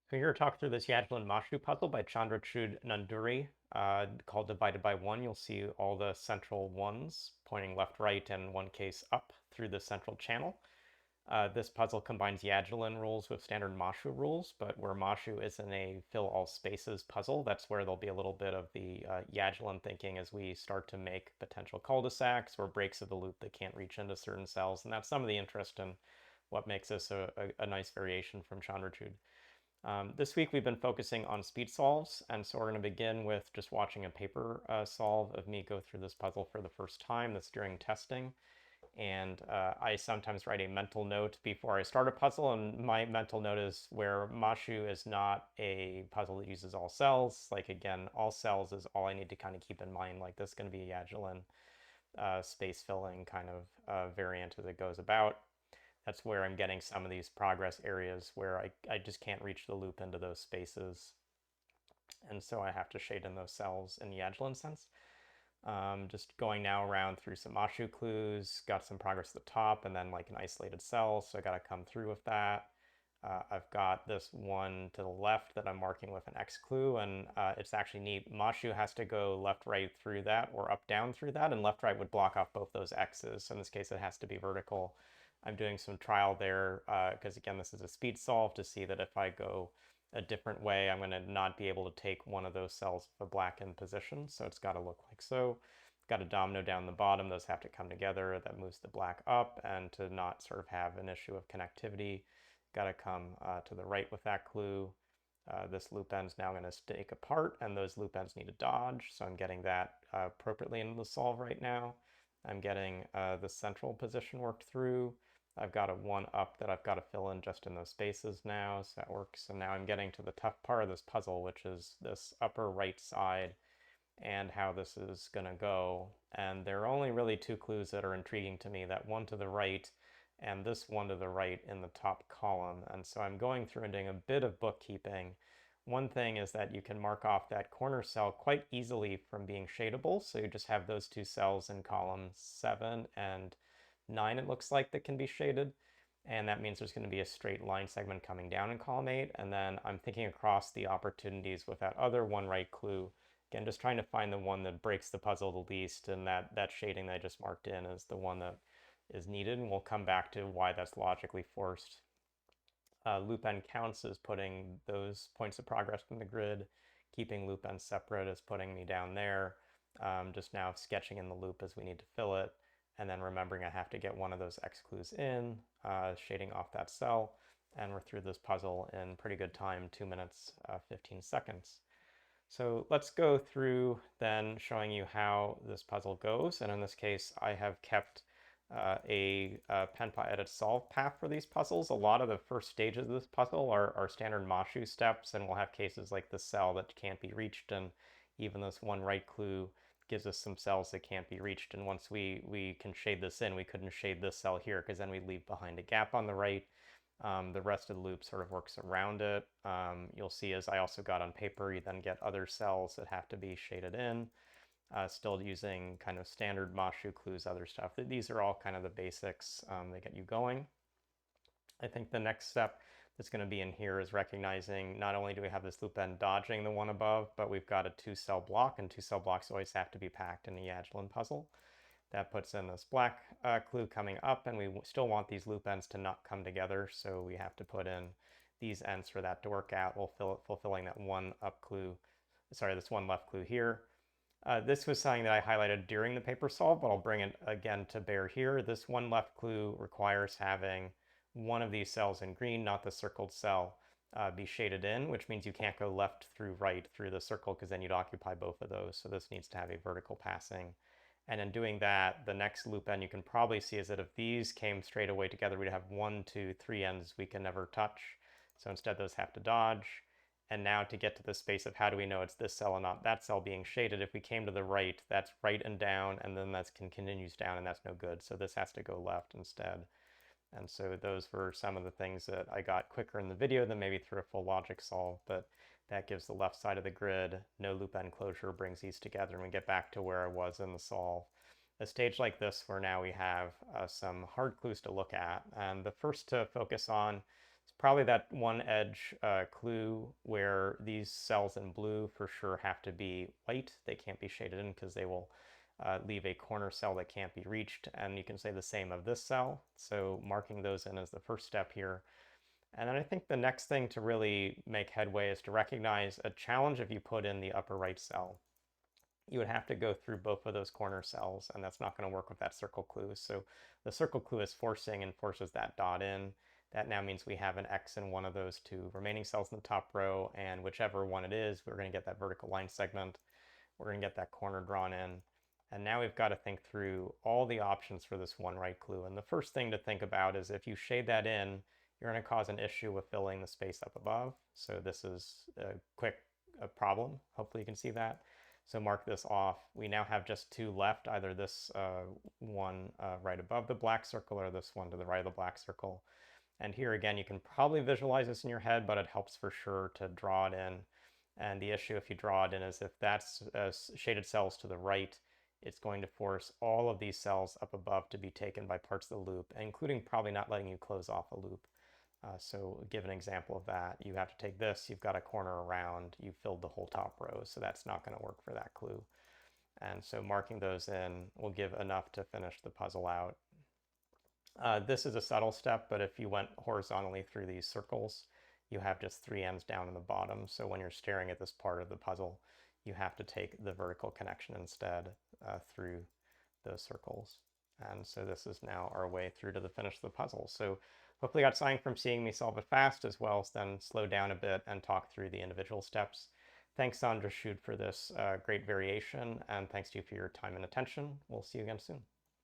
So here to talk through this Yajilin and Masyu puzzle by Chandrachud Nanduri, called Divided by One. You'll see all the central ones pointing left, right, and one case up through the central channel. This puzzle combines Yajilin rules with standard Masyu rules, but where Masyu isn't a fill all spaces puzzle, that's where there'll be a little bit of the Yajilin thinking as we start to make potential cul-de-sacs or breaks of the loop that can't reach into certain cells. And that's some of the interest in what makes this a nice variation from Chandrachud. This week we've been focusing on speed solves, and so we're going to begin with just watching a paper solve of me go through this puzzle for the first time. That's during testing, and I sometimes write a mental note before I start a puzzle, and my mental note is where Mashu is not a puzzle that uses all cells. Like again, all cells is all I need to kind of keep in mind. Like this is going to be a Yajilin space filling kind of variant as it goes about. That's where I'm getting some of these progress areas where I just can't reach the loop into those spaces. And so I have to shade in those cells in the Yajilin sense. Just going now around through some Mashu clues, got some progress at the top and then like an isolated cell, so I got to come through with that. I've got this one to the left that I'm marking with an X clue, and it's actually neat. Mashu has to go left, right through that or up, down through that, and left, right would block off both those X's. So in this case, it has to be vertical. I'm doing some trial there because again, this is a speed solve to see that if I go a different way, I'm going to not be able to take one of those cells with a black in position. So it's got to look like so. Got a domino down the bottom. Those have to come together. That moves the black up, and to not sort of have an issue of connectivity, got to come to the right with that clue. This loop end's now going to stake apart, and those loop ends need to dodge. So I'm getting that appropriately into the solve right now. I'm getting the central position worked through. I've got a one up that I've got to fill in just in those spaces now, so that works. And now I'm getting to the tough part of this puzzle, which is this upper right side and how this is going to go. And there are only really two clues that are intriguing to me, that one to the right and this one to the right in the top column. And so I'm going through and doing a bit of bookkeeping. One thing is that you can mark off that corner cell quite easily from being shadable. So you just have those two cells in column 7 and 9, it looks like, that can be shaded. And that means there's going to be a straight line segment coming down in column 8. And then I'm thinking across the opportunities with that other one right clue. Again, just trying to find the one that breaks the puzzle the least, and that shading that I just marked in is the one that is needed, and we'll come back to why that's logically forced. Loop end counts is putting those points of progress from the grid. Keeping loop ends separate is putting me down there. Just now sketching in the loop as we need to fill it, and then remembering I have to get one of those X clues in, shading off that cell, and we're through this puzzle in pretty good time, 2 minutes, 15 seconds. So let's go through then showing you how this puzzle goes. And in this case, I have kept a PenPy edit solve path for these puzzles. A lot of the first stages of this puzzle are standard Mashu steps, and we'll have cases like the cell that can't be reached, and even this one right clue gives us some cells that can't be reached. And once we can shade this in, we couldn't shade this cell here because then we'd leave behind a gap on the right. The rest of the loop sort of works around it. You'll see as I also got on paper, you then get other cells that have to be shaded in, still using kind of standard Mashu clues, other stuff. These are all kind of the basics that get you going. I think the next step that's going to be in here is recognizing not only do we have this loop end dodging the one above, but we've got a 2-cell block, and 2-cell blocks always have to be packed in the Yajilin puzzle. That puts in this black clue coming up, and we still want these loop ends to not come together, so we have to put in these ends for that to work out. We'll fulfilling that one up clue, sorry, this one left clue here. This was something that I highlighted during the paper solve, but I'll bring it again to bear here. This one left clue requires having one of these cells in green, not the circled cell, be shaded in, which means you can't go left through right through the circle because then you'd occupy both of those. So this needs to have a vertical passing. And in doing that, the next loop end you can probably see is that if these came straight away together, we'd have 1, 2, 3 ends we can never touch. So instead those have to dodge. And now to get to the space of how do we know it's this cell and not that cell being shaded, if we came to the right, that's right and down, and then that continues down, and that's no good. So this has to go left instead. And so those were some of the things that I got quicker in the video than maybe through a full logic solve, but that gives the left side of the grid, no loop end closure, brings these together, and we get back to where I was in the solve. A stage like this where now we have some hard clues to look at, and the first to focus on It's probably that one edge clue where these cells in blue for sure have to be white. They can't be shaded in because they will leave a corner cell that can't be reached. And you can say the same of this cell. So marking those in is the first step here. And then I think the next thing to really make headway is to recognize a challenge if you put in the upper right cell. You would have to go through both of those corner cells, and that's not going to work with that circle clue. So the circle clue is forcing and forces that dot in. That now means we have an X in one of those two remaining cells in the top row, and whichever one it is, we're going to get that vertical line segment. We're going to get that corner drawn in. And now we've got to think through all the options for this one right clue. And the first thing to think about is if you shade that in, you're going to cause an issue with filling the space up above. So this is a quick problem. Hopefully you can see that. So mark this off. We now have just two left, either this one right above the black circle or this one to the right of the black circle. And here again, you can probably visualize this in your head, but it helps for sure to draw it in. And the issue if you draw it in is if that's shaded cells to the right, it's going to force all of these cells up above to be taken by parts of the loop, including probably not letting you close off a loop. So give an example of that. You have to take this, you've got a corner around, you filled the whole top row, so that's not going to work for that clue. And so marking those in will give enough to finish the puzzle out. This is a subtle step, but if you went horizontally through these circles, you have just three ends down in the bottom. So when you're staring at this part of the puzzle, you have to take the vertical connection instead through those circles. And so this is now our way through to the finish of the puzzle. So hopefully you got something from seeing me solve it fast, as well as then slow down a bit and talk through the individual steps. Thanks, Chandrachud, for this great variation, and thanks to you for your time and attention. We'll see you again soon.